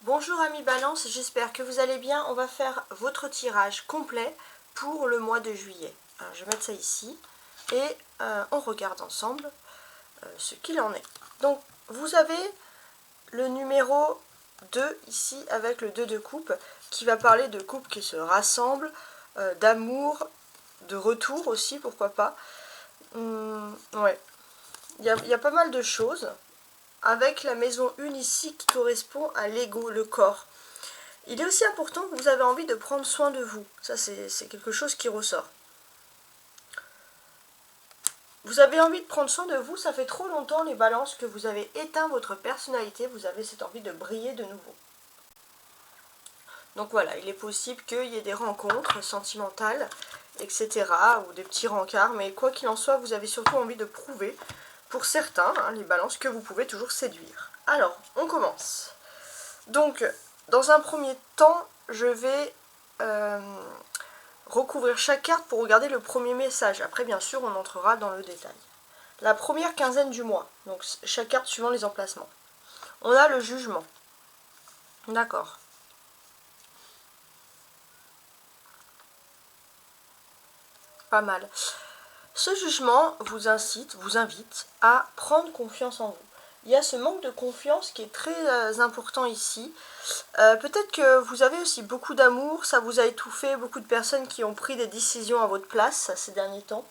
Bonjour amis Balance, j'espère que vous allez bien. On va faire votre tirage complet pour le mois de juillet. Alors, je vais mettre ça ici et on regarde ensemble ce qu'il en est. Donc vous avez le numéro 2 ici avec le 2 de coupe qui va parler de couples qui se rassemblent, d'amour, de retour aussi, pourquoi pas. Ouais, il y a pas mal de choses. Avec la maison 1 ici qui correspond à l'ego, le corps. Il est aussi important que vous avez envie de prendre soin de vous. Ça, c'est quelque chose qui ressort. Vous avez envie de prendre soin de vous, ça fait trop longtemps les balances que vous avez éteint votre personnalité, vous avez cette envie de briller de nouveau. Donc voilà, il est possible qu'il y ait des rencontres sentimentales, etc. ou des petits rencarts, mais quoi qu'il en soit, vous avez surtout envie de prouver, pour certains, les balances, que vous pouvez toujours séduire. Alors, on commence. Donc, dans un premier temps, je vais recouvrir chaque carte pour regarder le premier message. Après, bien sûr, on entrera dans le détail. La première quinzaine du mois, donc chaque carte suivant les emplacements. On a le jugement. D'accord. Pas mal. Ce jugement vous invite à prendre confiance en vous. Il y a ce manque de confiance qui est très important ici. Peut-être que vous avez aussi beaucoup d'amour, ça vous a étouffé, beaucoup de personnes qui ont pris des décisions à votre place ces derniers temps.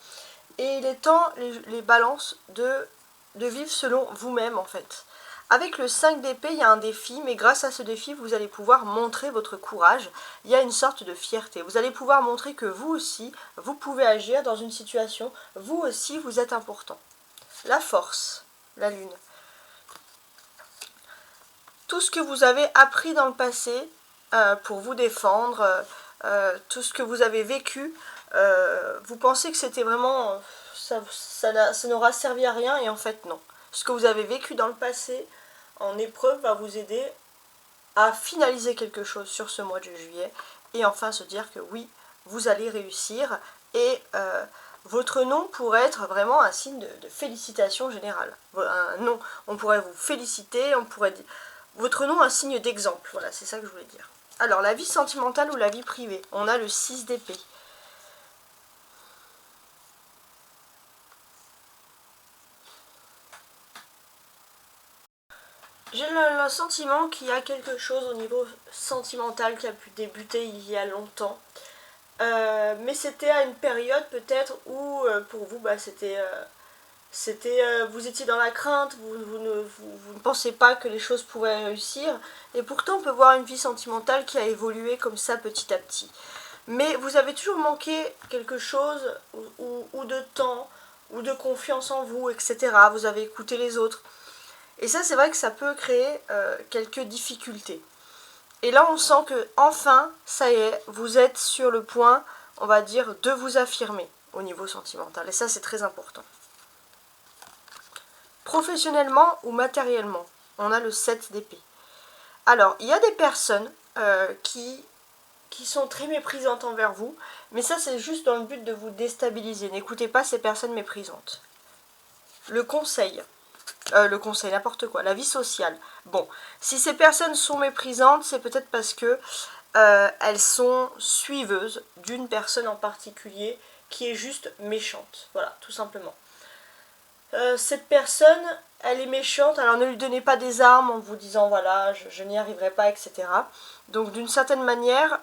Et il est temps, les balances, de vivre selon vous-même en fait. Avec le 5 d'épée, il y a un défi, mais grâce à ce défi, vous allez pouvoir montrer votre courage. Il y a une sorte de fierté. Vous allez pouvoir montrer que vous aussi, vous pouvez agir dans une situation. Vous aussi, vous êtes important. La force, la lune. Tout ce que vous avez appris dans le passé pour vous défendre, tout ce que vous avez vécu, vous pensez que c'était vraiment... ça n'aura servi à rien et en fait non. Ce que vous avez vécu dans le passé en épreuve va vous aider à finaliser quelque chose sur ce mois de juillet et enfin se dire que oui, vous allez réussir et votre nom pourrait être vraiment un signe de félicitation générale. Un nom, on pourrait vous féliciter, on pourrait dire... Votre nom un signe d'exemple, voilà, c'est ça que je voulais dire. Alors, la vie sentimentale ou la vie privée, on a le 6 d'épée. J'ai le sentiment qu'il y a quelque chose au niveau sentimental qui a pu débuter il y a longtemps. Mais c'était à une période peut-être où pour vous vous étiez dans la crainte, vous ne pensez pas que les choses pourraient réussir, et pourtant on peut voir une vie sentimentale qui a évolué comme ça petit à petit. Mais vous avez toujours manqué quelque chose, ou de temps, ou de confiance en vous, etc. Vous avez écouté les autres. Et ça, c'est vrai que ça peut créer quelques difficultés. Et là, on sent que enfin, ça y est, vous êtes sur le point, on va dire, de vous affirmer au niveau sentimental. Et ça, c'est très important. Professionnellement ou matériellement, on a le 7 d'épée. Alors, il y a des personnes qui sont très méprisantes envers vous, mais ça, c'est juste dans le but de vous déstabiliser. N'écoutez pas ces personnes méprisantes. Le conseil, n'importe quoi, la vie sociale. Bon, si ces personnes sont méprisantes, c'est peut-être parce que elles sont suiveuses d'une personne en particulier qui est juste méchante. Voilà, tout simplement. Cette personne, elle est méchante, alors ne lui donnez pas des armes en vous disant voilà, je n'y arriverai pas, etc. Donc d'une certaine manière,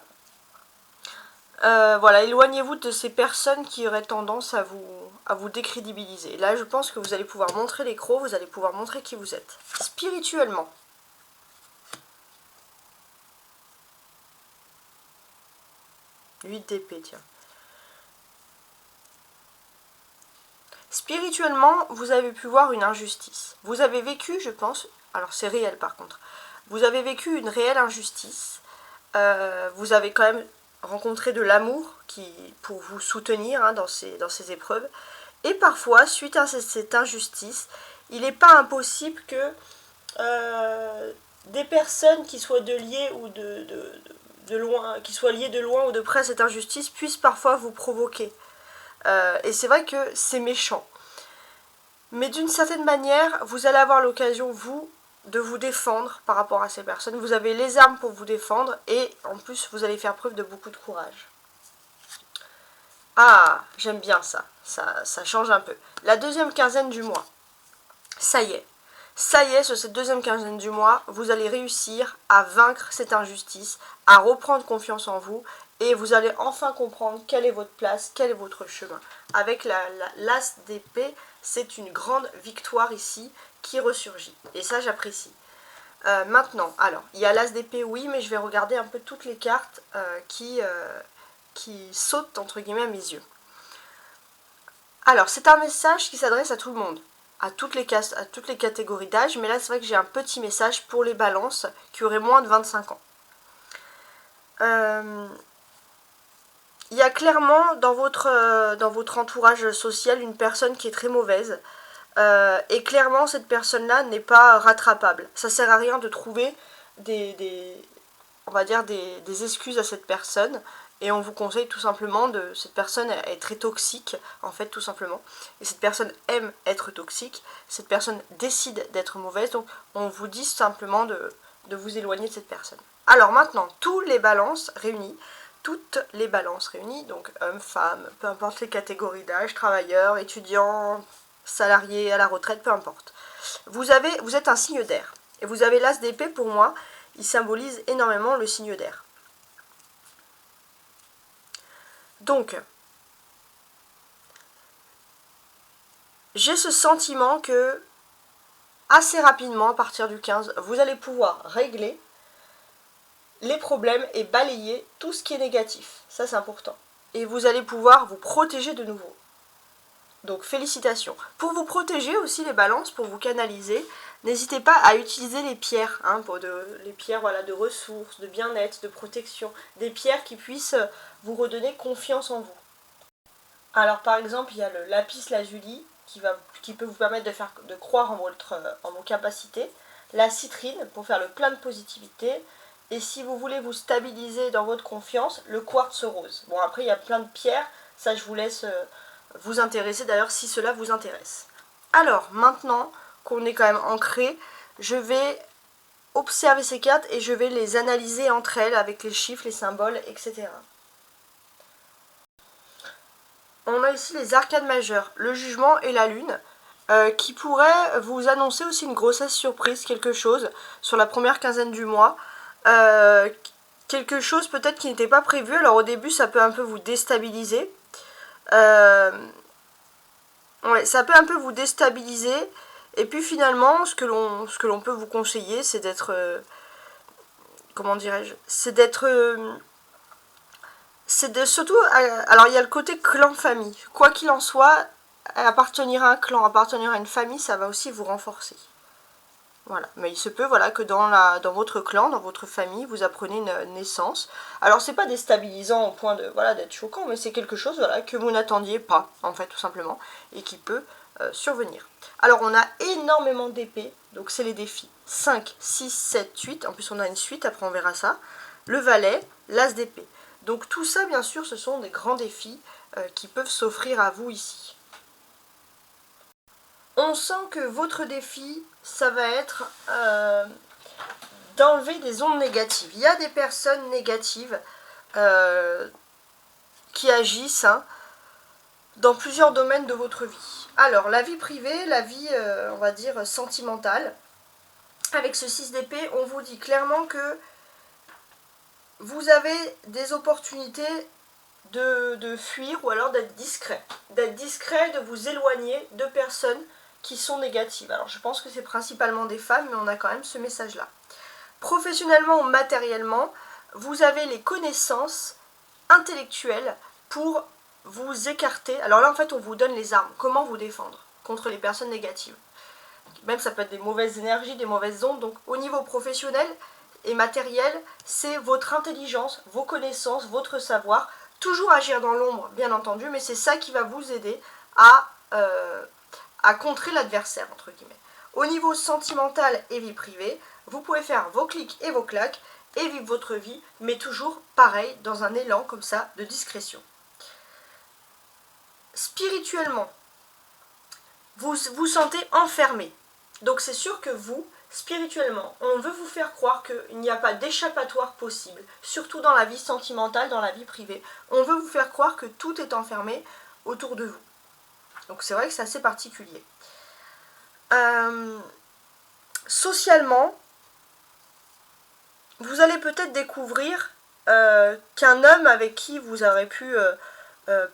voilà, éloignez-vous de ces personnes qui auraient tendance à vous décrédibiliser. Là, je pense que vous allez pouvoir montrer les crocs, vous allez pouvoir montrer qui vous êtes. Spirituellement. L'huile d'épée, tiens. Spirituellement, vous avez pu voir une injustice. Vous avez vécu, je pense, alors c'est réel par contre, vous avez vécu une réelle injustice. Vous avez quand même rencontré de l'amour pour vous soutenir dans ces épreuves. Et parfois, suite à cette injustice, il n'est pas impossible que des personnes qui soient liées ou de loin, qui soient liées de loin ou de près à cette injustice puissent parfois vous provoquer. Et c'est vrai que c'est méchant. Mais d'une certaine manière, vous allez avoir l'occasion, vous, de vous défendre par rapport à ces personnes. Vous avez les armes pour vous défendre et en plus vous allez faire preuve de beaucoup de courage. Ah, j'aime bien ça. Ça change un peu. La deuxième quinzaine du mois. Ça y est. Ça y est, sur cette deuxième quinzaine du mois, vous allez réussir à vaincre cette injustice, à reprendre confiance en vous et vous allez enfin comprendre quelle est votre place, quel est votre chemin. Avec l'as d'épée, c'est une grande victoire ici qui ressurgit. Et ça, j'apprécie. Maintenant, alors, il y a l'as d'épée, oui, mais je vais regarder un peu toutes les cartes qui sautent, entre guillemets, à mes yeux. Alors, c'est un message qui s'adresse à tout le monde. À toutes les catégories d'âge, mais là c'est vrai que j'ai un petit message pour les balances qui auraient moins de 25 ans. Il y a clairement dans votre entourage social une personne qui est très mauvaise et clairement cette personne-là n'est pas rattrapable. Ça sert à rien de trouver on va dire des excuses à cette personne. Et on vous conseille tout simplement cette personne est très toxique, en fait, tout simplement. Et cette personne aime être toxique, cette personne décide d'être mauvaise, donc on vous dit simplement de vous éloigner de cette personne. Alors maintenant, toutes les balances réunies, donc hommes, femmes, peu importe les catégories d'âge, travailleurs, étudiants, salariés, à la retraite, peu importe. Vous êtes un signe d'air. Et vous avez l'as d'épée, pour moi, il symbolise énormément le signe d'air. Donc, j'ai ce sentiment que, assez rapidement, à partir du 15, vous allez pouvoir régler les problèmes et balayer tout ce qui est négatif. Ça, c'est important. Et vous allez pouvoir vous protéger de nouveau. Donc, félicitations. Pour vous protéger aussi, les balances, pour vous canaliser, n'hésitez pas à utiliser les pierres, les pierres voilà, de ressources, de bien-être, de protection, des pierres qui puissent vous redonner confiance en vous. Alors par exemple, il y a le lapis lazuli qui peut vous permettre de croire en vos capacités, la citrine pour faire le plein de positivité, et si vous voulez vous stabiliser dans votre confiance, le quartz rose. Bon après il y a plein de pierres, ça je vous laisse vous intéresser d'ailleurs si cela vous intéresse. Alors maintenant qu'on est quand même ancré, je vais observer ces cartes et je vais les analyser entre elles avec les chiffres, les symboles, etc. On a ici les arcades majeures, le jugement et la lune, qui pourraient vous annoncer aussi une grossesse surprise, quelque chose, sur la première quinzaine du mois. Quelque chose peut-être qui n'était pas prévu, alors au début ça peut un peu vous déstabiliser. Ouais, ça peut un peu vous déstabiliser, et puis finalement, ce que l'on peut vous conseiller, c'est d'être... comment dirais-je? C'est d'être... surtout, alors il y a le côté clan-famille. Quoi qu'il en soit, appartenir à un clan, appartenir à une famille, ça va aussi vous renforcer. Voilà, mais il se peut voilà, que dans votre clan, dans votre famille, vous apprenez une naissance. Alors c'est pas déstabilisant au point de voilà, d'être choquant, mais c'est quelque chose voilà, que vous n'attendiez pas, en fait, tout simplement, et qui peut survenir. Alors on a énormément d'épées, donc c'est les défis 5, 6, 7, 8, en plus on a une suite, après on verra ça. Le valet, l'as d'épée. Donc tout ça, bien sûr, ce sont des grands défis qui peuvent s'offrir à vous ici. On sent que votre défi, ça va être d'enlever des ondes négatives. Il y a des personnes négatives qui agissent dans plusieurs domaines de votre vie. Alors, la vie privée, la vie, on va dire, sentimentale. Avec ce 6 d'épée, on vous dit clairement que vous avez des opportunités de fuir ou alors d'être discret. D'être discret, de vous éloigner de personnes qui sont négatives. Alors je pense que c'est principalement des femmes, mais on a quand même ce message-là. Professionnellement ou matériellement, vous avez les connaissances intellectuelles pour vous écarter. Alors là, en fait, on vous donne les armes. Comment vous défendre contre les personnes négatives. Même ça peut être des mauvaises énergies, des mauvaises ondes. Donc au niveau professionnel et matériel, c'est votre intelligence, vos connaissances, votre savoir. Toujours agir dans l'ombre, bien entendu, mais c'est ça qui va vous aider à contrer l'adversaire, entre guillemets. Au niveau sentimental et vie privée, vous pouvez faire vos clics et vos claques et vivre votre vie, mais toujours pareil, dans un élan comme ça de discrétion. Spirituellement, vous vous sentez enfermé. Donc c'est sûr que vous, Spirituellement, on veut vous faire croire qu'il n'y a pas d'échappatoire possible, surtout dans la vie sentimentale, dans la vie privée. On veut vous faire croire que tout est enfermé autour de vous. Donc c'est vrai que c'est assez particulier. Socialement, vous allez peut-être découvrir qu'un homme avec qui vous aurez pu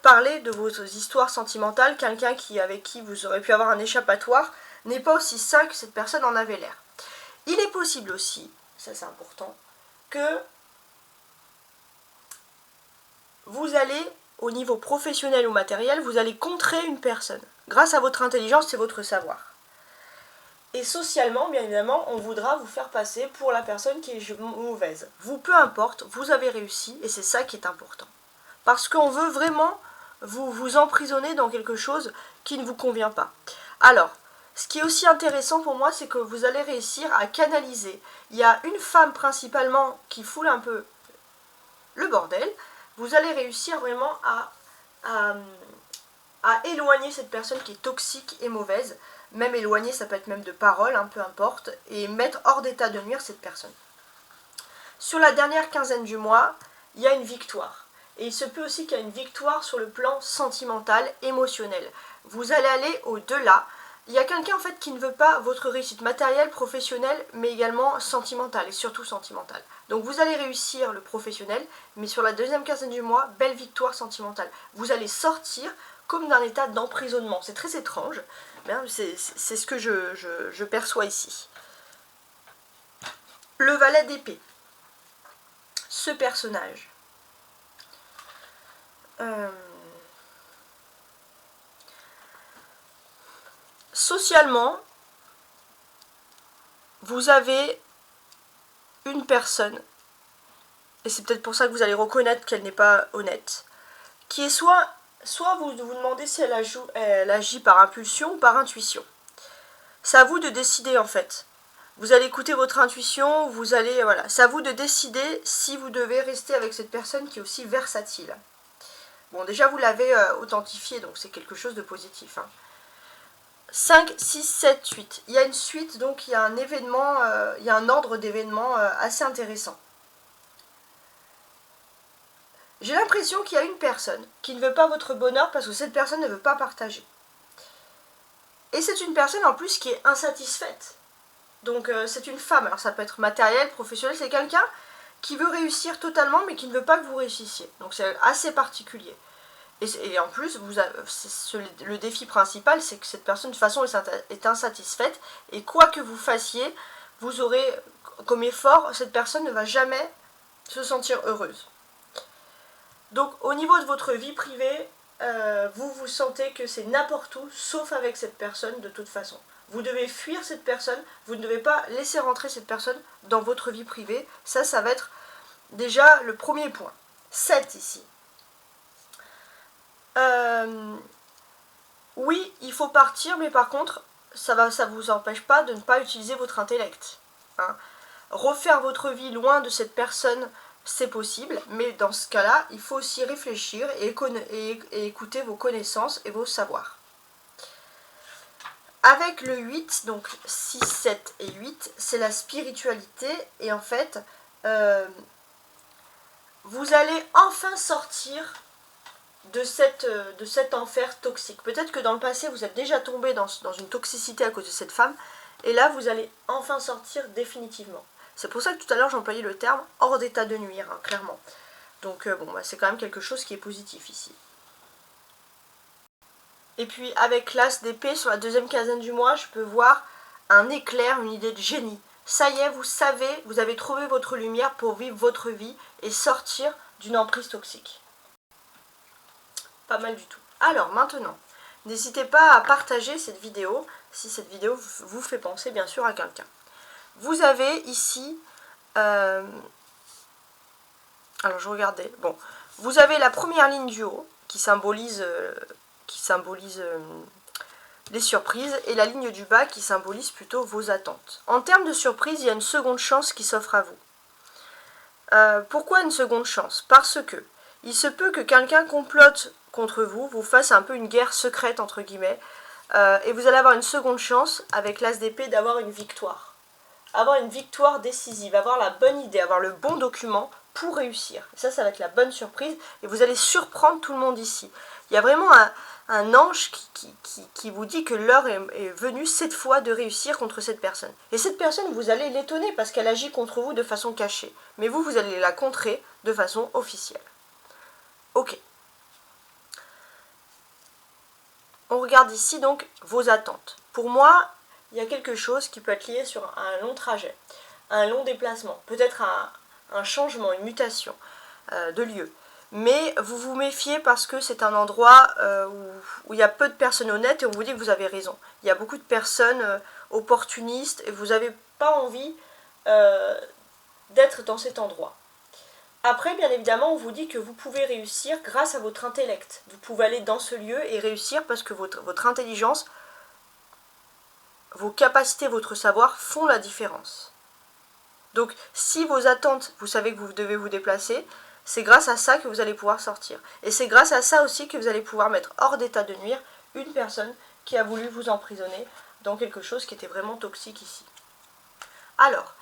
parler de vos histoires sentimentales, quelqu'un avec qui vous aurez pu avoir un échappatoire, n'est pas aussi sain que cette personne en avait l'air. Il est possible aussi, ça c'est important, que vous allez, au niveau professionnel ou matériel, vous allez contrer une personne, grâce à votre intelligence et votre savoir. Et socialement, bien évidemment, on voudra vous faire passer pour la personne qui est mauvaise. Vous, peu importe, vous avez réussi, et c'est ça qui est important. Parce qu'on veut vraiment vous emprisonner dans quelque chose qui ne vous convient pas. Alors, ce qui est aussi intéressant pour moi, c'est que vous allez réussir à canaliser. Il y a une femme principalement qui foule un peu le bordel. Vous allez réussir vraiment à éloigner cette personne qui est toxique et mauvaise. Même éloigner, ça peut être même de paroles, hein, peu importe. Et mettre hors d'état de nuire cette personne. Sur la dernière quinzaine du mois, il y a une victoire. Et il se peut aussi qu'il y ait une victoire sur le plan sentimental, émotionnel. Vous allez aller au-delà. Il y a quelqu'un en fait qui ne veut pas votre réussite matérielle, professionnelle, mais également sentimentale, et surtout sentimentale. Donc vous allez réussir le professionnel, mais sur la deuxième quinzaine du mois, belle victoire sentimentale. Vous allez sortir comme d'un état d'emprisonnement. C'est très étrange, mais c'est ce que je perçois ici. Le valet d'épée. Ce personnage. Socialement, vous avez une personne, et c'est peut-être pour ça que vous allez reconnaître qu'elle n'est pas honnête, qui est soit vous vous demandez si elle agit par impulsion ou par intuition. C'est à vous de décider en fait. Vous allez écouter votre intuition, voilà, c'est à vous de décider si vous devez rester avec cette personne qui est aussi versatile. Bon, déjà vous l'avez authentifié, donc c'est quelque chose de positif. Hein. 5, 6, 7, 8. Il y a une suite, donc il y a un événement, il y a un ordre d'événements assez intéressant. J'ai l'impression qu'il y a une personne qui ne veut pas votre bonheur parce que cette personne ne veut pas partager. Et c'est une personne en plus qui est insatisfaite. Donc c'est une femme, alors ça peut être matériel, professionnel, c'est quelqu'un qui veut réussir totalement mais qui ne veut pas que vous réussissiez. Donc c'est assez particulier. Et en plus, le défi principal, c'est que cette personne de toute façon est insatisfaite. Et quoi que vous fassiez, vous aurez comme effort, cette personne ne va jamais se sentir heureuse. Donc au niveau de votre vie privée, vous sentez que c'est n'importe où, sauf avec cette personne de toute façon. Vous devez fuir cette personne, vous ne devez pas laisser rentrer cette personne dans votre vie privée. Ça va être déjà le premier point. 7 ici. Oui, il faut partir, mais par contre, ça vous empêche pas de ne pas utiliser votre intellect. Hein. Refaire votre vie loin de cette personne, c'est possible, mais dans ce cas-là, il faut aussi réfléchir et écouter vos connaissances et vos savoirs. Avec le 8, donc 6, 7 et 8, c'est la spiritualité, et en fait, vous allez enfin sortir de cet enfer toxique. Peut-être que dans le passé, vous êtes déjà tombé dans une toxicité à cause de cette femme, et là, vous allez enfin sortir définitivement. C'est pour ça que tout à l'heure, j'employais le terme hors d'état de nuire, hein, clairement. Donc, c'est quand même quelque chose qui est positif ici. Et puis, avec l'as d'épée, sur la deuxième quinzaine du mois, je peux voir un éclair, une idée de génie. Ça y est, vous savez, vous avez trouvé votre lumière pour vivre votre vie et sortir d'une emprise toxique. Pas mal du tout. Alors maintenant, n'hésitez pas à partager cette vidéo si cette vidéo vous fait penser bien sûr à quelqu'un. Vous avez ici, alors je regardais, bon, vous avez la première ligne du haut qui symbolise les surprises et la ligne du bas qui symbolise plutôt vos attentes. En termes de surprise, il y a une seconde chance qui s'offre à vous. Pourquoi une seconde chance? Parce que il se peut que quelqu'un complote contre vous, vous fasse un peu une guerre secrète entre guillemets, et vous allez avoir une seconde chance avec l'as d'épée d'avoir une victoire. avoir une victoire décisive, avoir la bonne idée, avoir le bon document pour réussir. Ça va être la bonne surprise et vous allez surprendre tout le monde ici. Il y a vraiment un ange qui vous dit que l'heure est venue cette fois de réussir contre cette personne. Et cette personne, vous allez l'étonner parce qu'elle agit contre vous de façon cachée. Mais vous allez la contrer de façon officielle. Ok. On regarde ici donc vos attentes. Pour moi, il y a quelque chose qui peut être lié sur un long trajet, un long déplacement, peut-être un changement, une mutation de lieu. Mais vous vous méfiez parce que c'est un endroit où il y a peu de personnes honnêtes et on vous dit que vous avez raison. Il y a beaucoup de personnes opportunistes et vous n'avez pas envie d'être dans cet endroit. Après, bien évidemment, on vous dit que vous pouvez réussir grâce à votre intellect. Vous pouvez aller dans ce lieu et réussir parce que votre intelligence, vos capacités, votre savoir font la différence. Donc, si vos attentes, vous savez que vous devez vous déplacer, c'est grâce à ça que vous allez pouvoir sortir. Et c'est grâce à ça aussi que vous allez pouvoir mettre hors d'état de nuire une personne qui a voulu vous emprisonner dans quelque chose qui était vraiment toxique ici. Alors,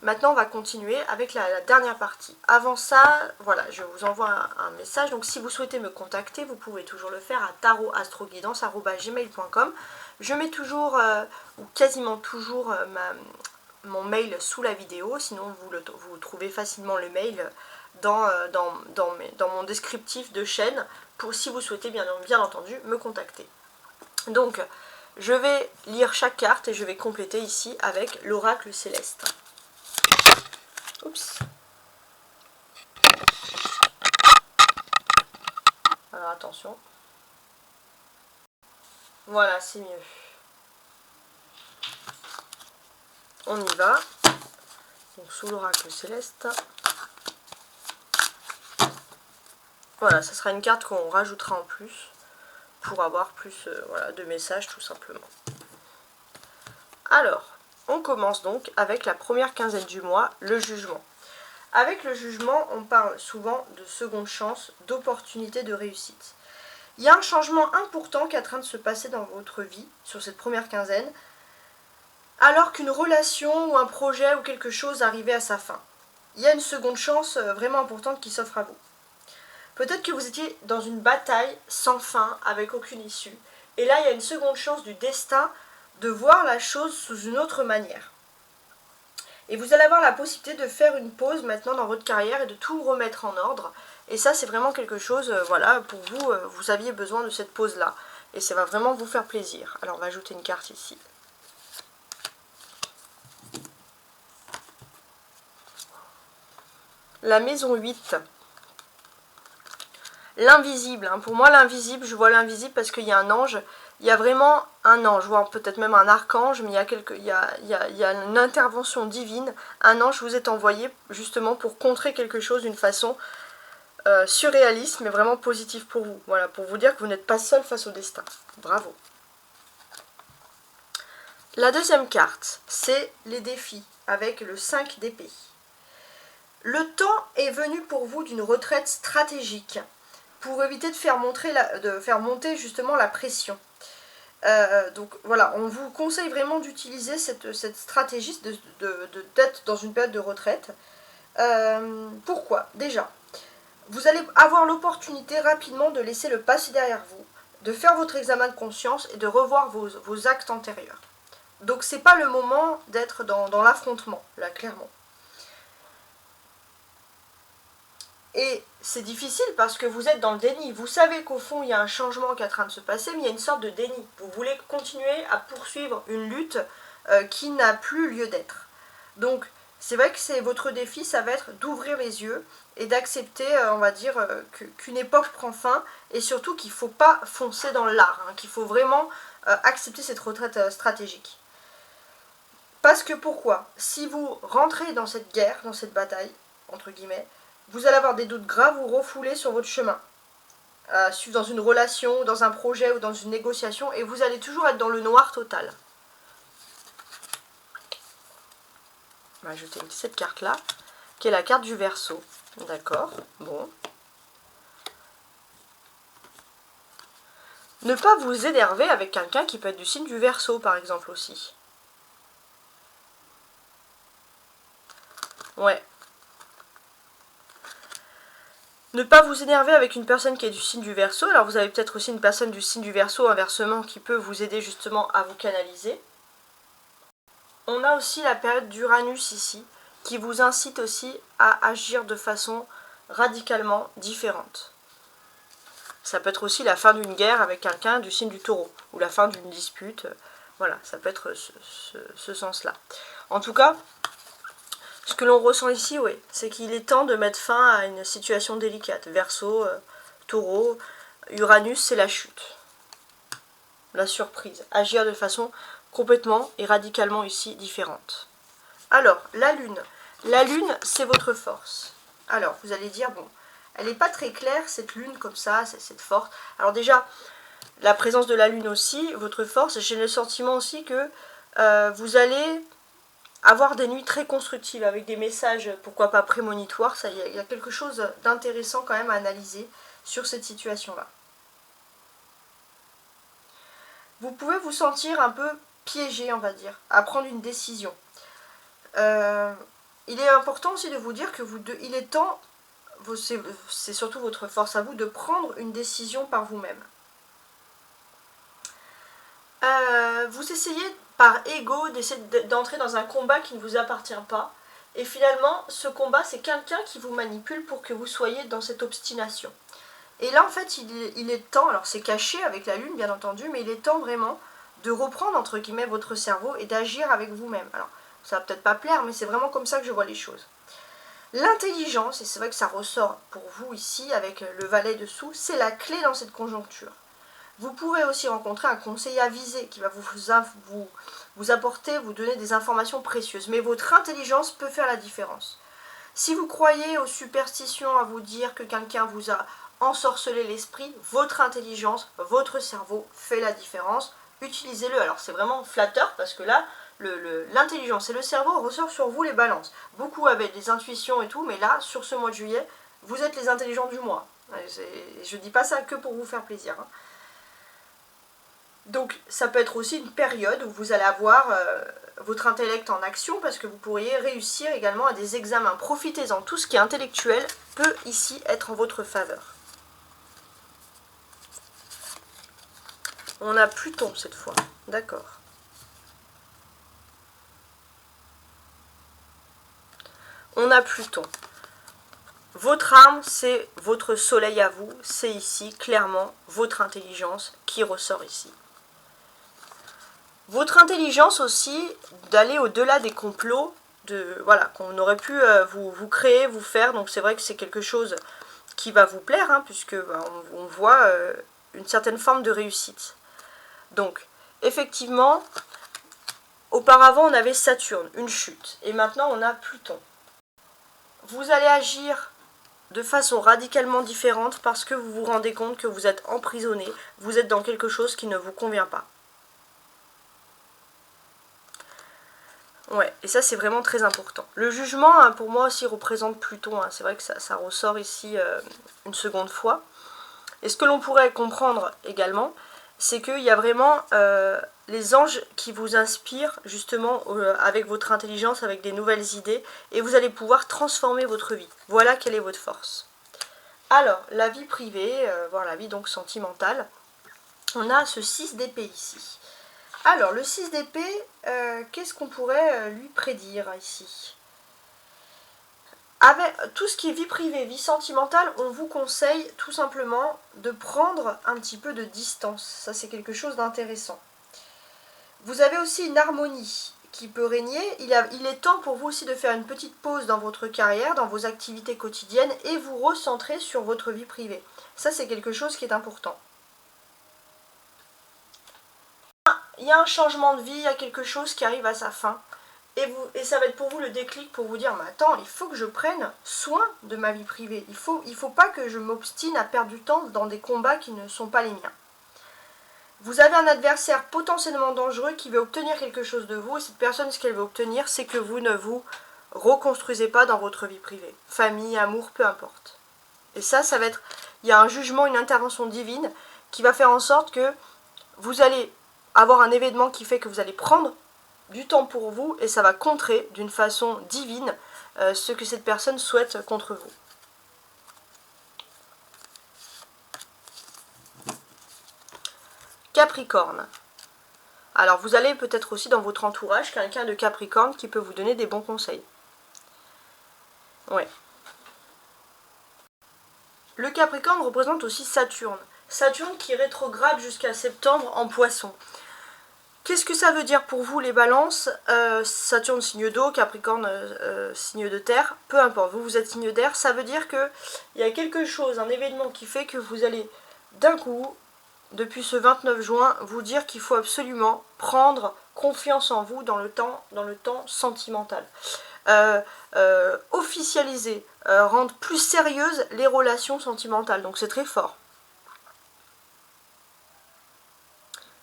maintenant, on va continuer avec la dernière partie. Avant ça, voilà, je vous envoie un message. Donc, si vous souhaitez me contacter, vous pouvez toujours le faire à tarotastroguidance@gmail.com. Je mets toujours, ou quasiment toujours, mon mail sous la vidéo. Sinon, vous trouvez facilement le mail dans mon descriptif de chaîne, pour si vous souhaitez bien entendu me contacter. Donc, je vais lire chaque carte et je vais compléter ici avec l'oracle céleste. Oups. Alors attention. Voilà, c'est mieux. On y va. Donc sous l'oracle céleste. Voilà, ça sera une carte qu'on rajoutera en plus pour avoir plus voilà, de messages tout simplement. Alors, on commence donc avec la première quinzaine du mois, le jugement. Avec le jugement, on parle souvent de seconde chance, d'opportunité de réussite. Il y a un changement important qui est en train de se passer dans votre vie sur cette première quinzaine, alors qu'une relation ou un projet ou quelque chose arrivait à sa fin. Il y a une seconde chance vraiment importante qui s'offre à vous. Peut-être que vous étiez dans une bataille sans fin, avec aucune issue. Et là, il y a une seconde chance du destin de voir la chose sous une autre manière. Et vous allez avoir la possibilité de faire une pause maintenant dans votre carrière et de tout remettre en ordre. Et ça, c'est vraiment quelque chose, voilà, pour vous, vous aviez besoin de cette pause-là. Et ça va vraiment vous faire plaisir. Alors, on va ajouter une carte ici. La maison 8. L'invisible. Hein. Pour moi, l'invisible, je vois l'invisible parce qu'il y a un ange. Il y a vraiment un ange, voire peut-être même un archange, mais il y a une intervention divine. Un ange vous est envoyé justement pour contrer quelque chose d'une façon surréaliste, mais vraiment positive pour vous. Voilà, pour vous dire que vous n'êtes pas seul face au destin. Bravo. La deuxième carte, c'est les défis, avec le 5 d'épée. Le temps est venu pour vous d'une retraite stratégique, pour éviter de faire monter justement la pression. Donc voilà, on vous conseille vraiment d'utiliser cette stratégie d'être dans une période de retraite. Pourquoi? Déjà, vous allez avoir l'opportunité rapidement de laisser le passé derrière vous, de faire votre examen de conscience et de revoir vos actes antérieurs. Donc c'est pas le moment d'être dans l'affrontement, là clairement. Et c'est difficile parce que vous êtes dans le déni. Vous savez qu'au fond, il y a un changement qui est en train de se passer, mais il y a une sorte de déni. Vous voulez continuer à poursuivre une lutte qui n'a plus lieu d'être. Donc, c'est vrai que c'est votre défi, ça va être d'ouvrir les yeux et d'accepter, on va dire, qu'une époque prend fin et surtout qu'il ne faut pas foncer dans l'art, hein, qu'il faut vraiment accepter cette retraite stratégique. Parce que pourquoi? Si vous rentrez dans cette guerre, dans cette bataille, entre guillemets, vous allez avoir des doutes graves ou refoulés sur votre chemin. Suivre dans une relation, dans un projet ou dans une négociation, et vous allez toujours être dans le noir total. On va ajouter cette carte-là, qui est la carte du Verseau. D'accord, bon. Ne pas vous énerver avec quelqu'un qui peut être du signe du Verseau, par exemple, aussi. Ouais. Ne pas vous énerver avec une personne qui est du signe du Verseau. Alors vous avez peut-être aussi une personne du signe du Verseau inversement qui peut vous aider justement à vous canaliser. On a aussi la période d'Uranus ici qui vous incite aussi à agir de façon radicalement différente. Ça peut être aussi la fin d'une guerre avec quelqu'un du signe du Taureau ou la fin d'une dispute. Voilà, ça peut être ce sens-là. En tout cas, ce que l'on ressent ici, oui, c'est qu'il est temps de mettre fin à une situation délicate. Verseau, Taureau, Uranus, c'est la chute, la surprise. Agir de façon complètement et radicalement ici différente. Alors, la Lune. La Lune, c'est votre force. Alors, vous allez dire, bon, elle n'est pas très claire, cette Lune comme ça, cette force. Alors déjà, la présence de la Lune aussi, votre force, j'ai le sentiment aussi que vous allez avoir des nuits très constructives avec des messages, pourquoi pas prémonitoires. Il y a quelque chose d'intéressant quand même à analyser sur cette situation-là. Vous pouvez vous sentir un peu piégé, on va dire, à prendre une décision. Il est important aussi de vous dire que il est temps, c'est surtout votre force à vous, de prendre une décision par vous-même. Vous essayez par ego d'essayer d'entrer dans un combat qui ne vous appartient pas. Et finalement, ce combat, c'est quelqu'un qui vous manipule pour que vous soyez dans cette obstination. Et là, en fait, il est temps, alors c'est caché avec la Lune, bien entendu, mais il est temps vraiment de reprendre, entre guillemets, votre cerveau et d'agir avec vous-même. Alors, ça va peut-être pas plaire, mais c'est vraiment comme ça que je vois les choses. L'intelligence, et c'est vrai que ça ressort pour vous ici, avec le valet dessous, c'est la clé dans cette conjoncture. Vous pourrez aussi rencontrer un conseiller avisé qui va vous apporter, vous donner des informations précieuses. Mais votre intelligence peut faire la différence. Si vous croyez aux superstitions, à vous dire que quelqu'un vous a ensorcelé l'esprit, votre intelligence, votre cerveau fait la différence. Utilisez-le. Alors c'est vraiment flatteur parce que là, l'intelligence et le cerveau ressortent sur vous les balances. Beaucoup avaient des intuitions et tout, mais là, sur ce mois de juillet, vous êtes les intelligents du mois. Je ne dis pas ça que pour vous faire plaisir. Donc ça peut être aussi une période où vous allez avoir votre intellect en action parce que vous pourriez réussir également à des examens. Profitez-en, tout ce qui est intellectuel peut ici être en votre faveur. On a Pluton cette fois, d'accord. On a Pluton. Votre arme, c'est votre soleil à vous, c'est ici clairement votre intelligence qui ressort ici. Votre intelligence aussi d'aller au-delà des complots voilà, qu'on aurait pu vous créer, vous faire. Donc c'est vrai que c'est quelque chose qui va vous plaire, hein, puisque on voit une certaine forme de réussite. Donc effectivement, auparavant on avait Saturne, une chute, et maintenant on a Pluton. Vous allez agir de façon radicalement différente parce que vous vous rendez compte que vous êtes emprisonné, vous êtes dans quelque chose qui ne vous convient pas. Ouais, et ça c'est vraiment très important. Le jugement, hein, pour moi aussi, représente Pluton. Hein. C'est vrai que ça ressort ici une seconde fois. Et ce que l'on pourrait comprendre également, c'est qu'il y a vraiment les anges qui vous inspirent justement avec votre intelligence, avec des nouvelles idées, et vous allez pouvoir transformer votre vie. Voilà quelle est votre force. Alors, la vie privée, voire la vie donc sentimentale, on a ce 6 d'épée ici. Alors, le 6 d'épée, qu'est-ce qu'on pourrait lui prédire ici? Avec tout ce qui est vie privée, vie sentimentale, on vous conseille tout simplement de prendre un petit peu de distance. Ça, c'est quelque chose d'intéressant. Vous avez aussi une harmonie qui peut régner. Il est temps pour vous aussi de faire une petite pause dans votre carrière, dans vos activités quotidiennes et vous recentrer sur votre vie privée. Ça, c'est quelque chose qui est important. Il y a un changement de vie, il y a quelque chose qui arrive à sa fin. Et ça va être pour vous le déclic pour vous dire, mais attends, il faut que je prenne soin de ma vie privée. Il faut pas que je m'obstine à perdre du temps dans des combats qui ne sont pas les miens. Vous avez un adversaire potentiellement dangereux qui veut obtenir quelque chose de vous. Et cette personne, ce qu'elle veut obtenir, c'est que vous ne vous reconstruisez pas dans votre vie privée. Famille, amour, peu importe. Et ça va être... Il y a un jugement, une intervention divine qui va faire en sorte que vous allez avoir un événement qui fait que vous allez prendre du temps pour vous et ça va contrer d'une façon divine ce que cette personne souhaite contre vous. Capricorne. Alors vous allez peut-être aussi dans votre entourage quelqu'un de Capricorne qui peut vous donner des bons conseils. Ouais. Le Capricorne représente aussi Saturne. Saturne qui rétrograde jusqu'à septembre en Poisson. Qu'est-ce que ça veut dire pour vous les balances? Saturne signe d'eau, Capricorne signe de terre, peu importe, vous êtes signe d'air, ça veut dire qu'il y a quelque chose, un événement qui fait que vous allez d'un coup, depuis ce 29 juin, vous dire qu'il faut absolument prendre confiance en vous dans le temps sentimental. Officialiser, rendre plus sérieuses les relations sentimentales, donc c'est très fort.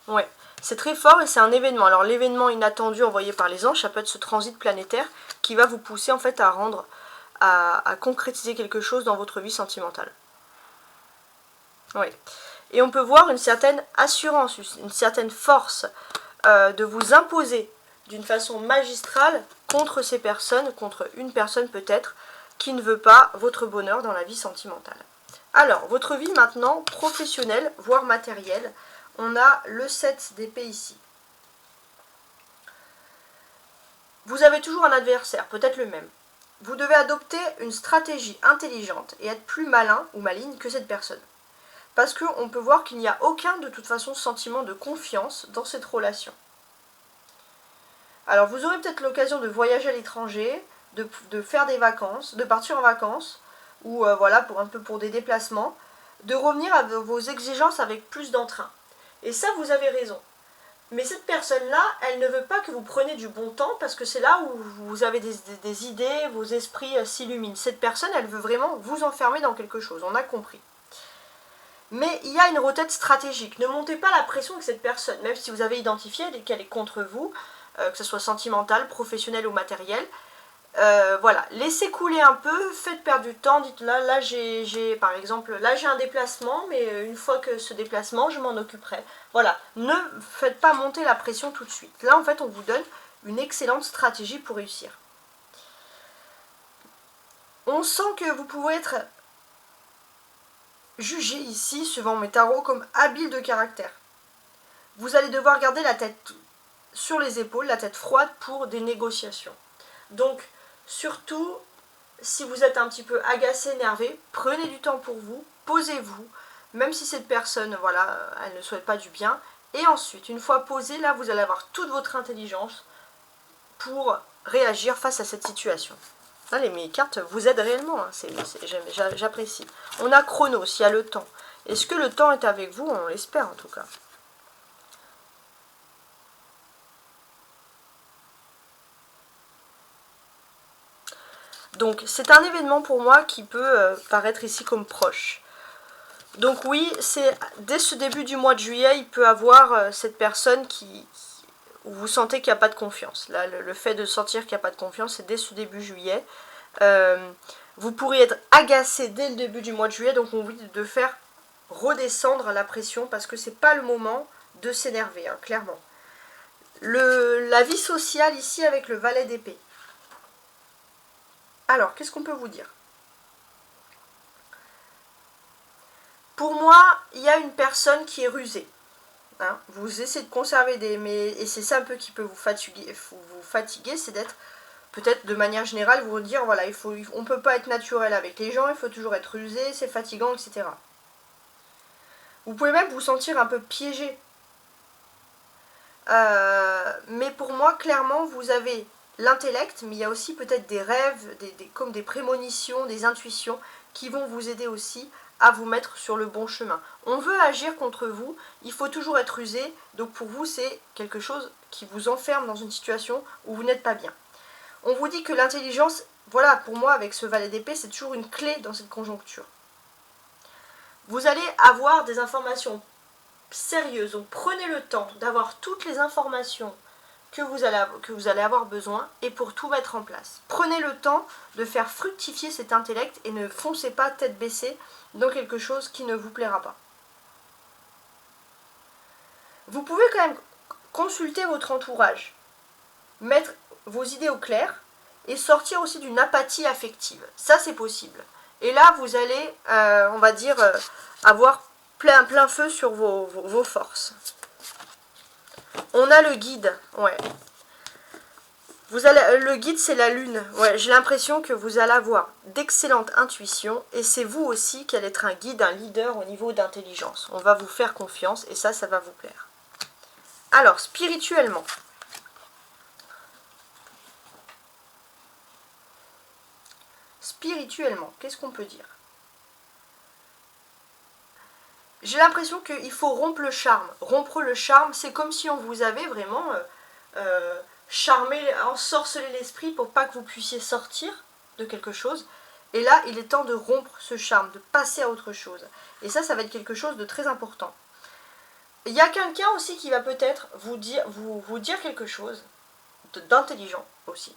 Ouais. C'est très fort et c'est un événement. Alors l'événement inattendu envoyé par les anges, ça peut être ce transit planétaire qui va vous pousser en fait à concrétiser quelque chose dans votre vie sentimentale. Oui. Et on peut voir une certaine assurance, une certaine force de vous imposer d'une façon magistrale contre ces personnes, contre une personne peut-être, qui ne veut pas votre bonheur dans la vie sentimentale. Alors, votre vie maintenant professionnelle, voire matérielle, on a le 7 d'épée ici. Vous avez toujours un adversaire, peut-être le même. Vous devez adopter une stratégie intelligente et être plus malin ou maligne que cette personne. Parce qu'on peut voir qu'il n'y a aucun, de toute façon, sentiment de confiance dans cette relation. Alors, vous aurez peut-être l'occasion de voyager à l'étranger, de faire des vacances, de partir en vacances, ou voilà, pour des déplacements, de revenir à vos exigences avec plus d'entrain. Et ça, vous avez raison. Mais cette personne-là, elle ne veut pas que vous preniez du bon temps parce que c'est là où vous avez des idées, vos esprits s'illuminent. Cette personne, elle veut vraiment vous enfermer dans quelque chose, on a compris. Mais il y a une retraite stratégique. Ne montez pas la pression avec cette personne, même si vous avez identifié qu'elle est contre vous, que ce soit sentimental, professionnel ou matériel. Voilà, laissez couler un peu, faites perdre du temps, dites là par exemple, là j'ai un déplacement, mais une fois que ce déplacement, je m'en occuperai. Voilà, ne faites pas monter la pression tout de suite. Là, en fait, on vous donne une excellente stratégie pour réussir. On sent que vous pouvez être jugé ici, suivant mes tarots, comme habile de caractère. Vous allez devoir garder la tête sur les épaules, la tête froide pour des négociations. Donc, surtout, si vous êtes un petit peu agacé, énervé, prenez du temps pour vous, posez-vous, même si cette personne, voilà, elle ne souhaite pas du bien. Et ensuite, une fois posé, là, vous allez avoir toute votre intelligence pour réagir face à cette situation. Allez, mes cartes vous aident réellement, hein. J'apprécie. On a Chronos, il y a le temps. Est-ce que le temps est avec vous? On l'espère en tout cas. Donc c'est un événement pour moi qui peut paraître ici comme proche. Donc oui, c'est dès ce début du mois de juillet, il peut avoir cette personne où vous sentez qu'il n'y a pas de confiance. Là, le fait de sentir qu'il n'y a pas de confiance, c'est dès ce début juillet. Vous pourriez être agacé dès le début du mois de juillet, donc on vous dit de faire redescendre la pression parce que c'est pas le moment de s'énerver, hein, clairement. La vie sociale ici avec le valet d'épée. Alors, qu'est-ce qu'on peut vous dire? Pour moi, il y a une personne qui est rusée. Hein, vous essayez de conserver et c'est ça un peu qui peut vous fatiguer, c'est d'être, peut-être de manière générale, vous dire, voilà, on ne peut pas être naturel avec les gens, il faut toujours être rusé, c'est fatigant, etc. Vous pouvez même vous sentir un peu piégé. Mais pour moi, clairement, vous avez l'intellect, mais il y a aussi peut-être des rêves, comme des prémonitions, des intuitions qui vont vous aider aussi à vous mettre sur le bon chemin. On veut agir contre vous, il faut toujours être rusé, donc pour vous c'est quelque chose qui vous enferme dans une situation où vous n'êtes pas bien. On vous dit que l'intelligence, voilà, pour moi avec ce valet d'épée, c'est toujours une clé dans cette conjoncture. Vous allez avoir des informations sérieuses, donc prenez le temps d'avoir toutes les informations que vous allez avoir besoin et pour tout mettre en place. Prenez le temps de faire fructifier cet intellect et ne foncez pas tête baissée dans quelque chose qui ne vous plaira pas. Vous pouvez quand même consulter votre entourage, mettre vos idées au clair et sortir aussi d'une apathie affective. Ça, c'est possible. Et là, vous allez, on va dire, avoir plein feu sur vos forces. On a le guide, ouais. Le guide, c'est la lune. Ouais, j'ai l'impression que vous allez avoir d'excellentes intuitions et c'est vous aussi qui allez être un guide, un leader au niveau d'intelligence. On va vous faire confiance et ça va vous plaire. Alors, spirituellement. Spirituellement, qu'est-ce qu'on peut dire? J'ai l'impression qu'il faut rompre le charme. Rompre le charme, c'est comme si on vous avait vraiment charmé, ensorcelé l'esprit pour pas que vous puissiez sortir de quelque chose. Et là, il est temps de rompre ce charme, de passer à autre chose. Et ça va être quelque chose de très important. Il y a quelqu'un aussi qui va peut-être vous dire quelque chose d'intelligent aussi.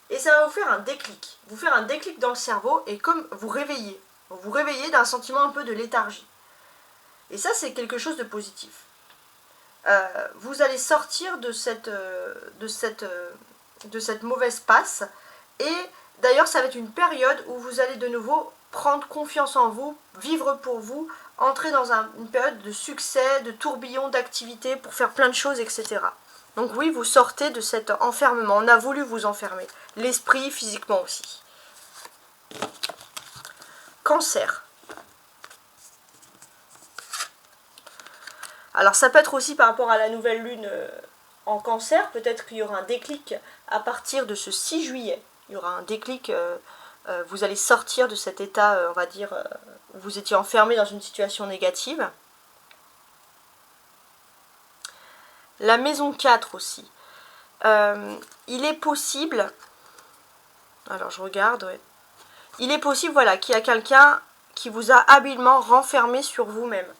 Et ça va vous faire un déclic. Vous faire un déclic dans le cerveau et comme vous réveiller. Vous réveillez d'un sentiment un peu de léthargie. Et ça, c'est quelque chose de positif. Vous allez sortir de cette mauvaise passe. Et d'ailleurs, ça va être une période où vous allez de nouveau prendre confiance en vous, vivre pour vous, entrer dans une période de succès, de tourbillon d'activité pour faire plein de choses, etc. Donc oui, vous sortez de cet enfermement. On a voulu vous enfermer. L'esprit, physiquement aussi. Cancer. Alors ça peut être aussi par rapport à la nouvelle lune en cancer, peut-être qu'il y aura un déclic à partir de ce 6 juillet. Il y aura un déclic, vous allez sortir de cet état, on va dire, où vous étiez enfermé dans une situation négative. La maison 4 aussi. Il est possible, alors je regarde, ouais. Il est possible, voilà, qu'il y a quelqu'un qui vous a habilement renfermé sur vous-même.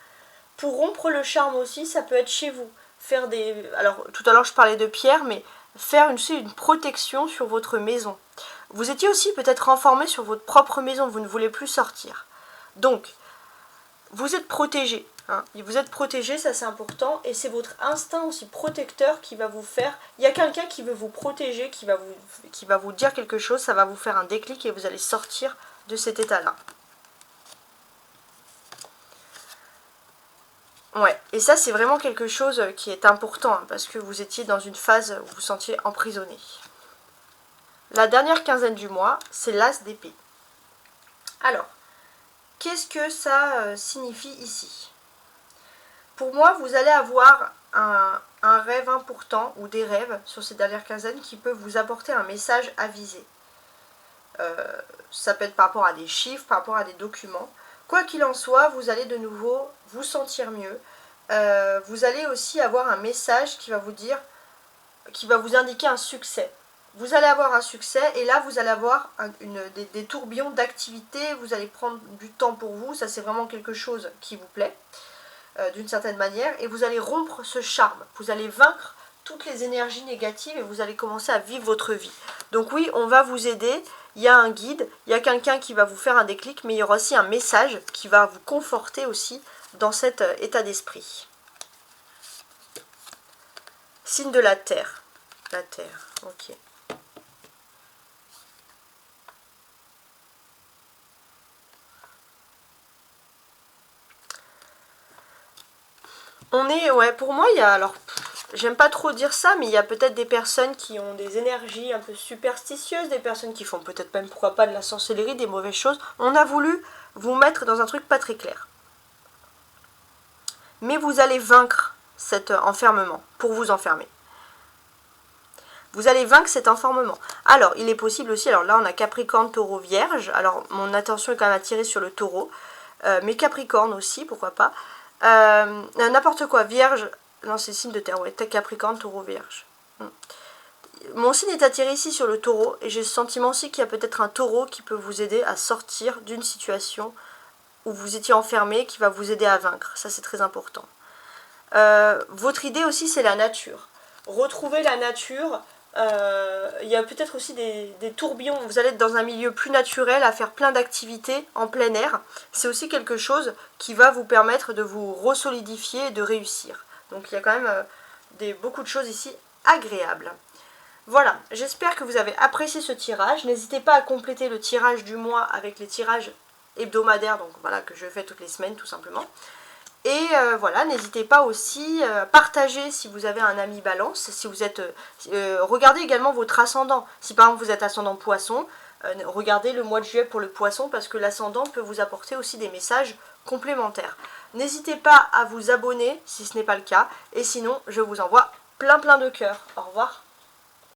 Pour rompre le charme aussi, ça peut être chez vous. Alors, tout à l'heure, je parlais de pierre, mais faire une protection sur votre maison. Vous étiez aussi peut-être renfermé sur votre propre maison, vous ne voulez plus sortir. Donc, vous êtes protégé. Hein. Vous êtes protégé, ça c'est important. Et c'est votre instinct aussi protecteur qui va vous faire... Il y a quelqu'un qui veut vous protéger, qui va vous dire quelque chose, ça va vous faire un déclic et vous allez sortir de cet état-là. Ouais, et ça c'est vraiment quelque chose qui est important, hein, parce que vous étiez dans une phase où vous vous sentiez emprisonné. La dernière quinzaine du mois, c'est l'as d'épée. Alors, qu'est-ce que ça signifie ici? Pour moi, vous allez avoir un rêve important, ou des rêves sur ces dernières quinzaines qui peuvent vous apporter un message avisé. Ça peut être par rapport à des chiffres, par rapport à des documents. Quoi qu'il en soit, vous allez de nouveau vous sentir mieux. Vous allez aussi avoir un message qui va vous indiquer un succès. Vous allez avoir un succès et là vous allez avoir des tourbillons d'activité. Vous allez prendre du temps pour vous. Ça c'est vraiment quelque chose qui vous plaît d'une certaine manière. Et vous allez rompre ce charme. Vous allez vaincre toutes les énergies négatives et vous allez commencer à vivre votre vie. Donc oui, on va vous aider. Il y a un guide, il y a quelqu'un qui va vous faire un déclic, mais il y aura aussi un message qui va vous conforter aussi dans cet état d'esprit. Signe de la terre. La terre, ok. Ouais, pour moi, il y a, alors, j'aime pas trop dire ça, mais il y a peut-être des personnes qui ont des énergies un peu superstitieuses, des personnes qui font peut-être même, pourquoi pas, de la sorcellerie, des mauvaises choses. On a voulu vous mettre dans un truc pas très clair. Mais vous allez vaincre cet enfermement, pour vous enfermer. Vous allez vaincre cet enfermement. Alors, il est possible aussi, alors là on a Capricorne, Taureau, Vierge. Alors, mon attention est quand même attirée sur le Taureau. Mais Capricorne aussi, pourquoi pas. N'importe quoi, Vierge, non c'est signe de terre, ouais, Capricorne, Taureau, Vierge. Mon signe est attiré ici sur le Taureau et j'ai le sentiment aussi qu'il y a peut-être un Taureau qui peut vous aider à sortir d'une situation où vous étiez enfermé, qui va vous aider à vaincre. Ça c'est très important. Votre idée aussi c'est la nature. Retrouver la nature. Il y a peut-être aussi des tourbillons, vous allez être dans un milieu plus naturel, à faire plein d'activités en plein air. C'est aussi quelque chose qui va vous permettre de vous resolidifier et de réussir. Donc il y a quand même beaucoup de choses ici agréables. Voilà, j'espère que vous avez apprécié ce tirage. N'hésitez pas à compléter le tirage du mois avec les tirages hebdomadaires, donc voilà, que je fais toutes les semaines tout simplement. Et voilà, n'hésitez pas aussi à partager si vous avez un ami balance, si vous êtes... regardez également votre ascendant. Si par exemple vous êtes ascendant poisson, regardez le mois de juillet pour le poisson parce que l'ascendant peut vous apporter aussi des messages complémentaires. N'hésitez pas à vous abonner si ce n'est pas le cas. Et sinon, je vous envoie plein de cœurs. Au revoir.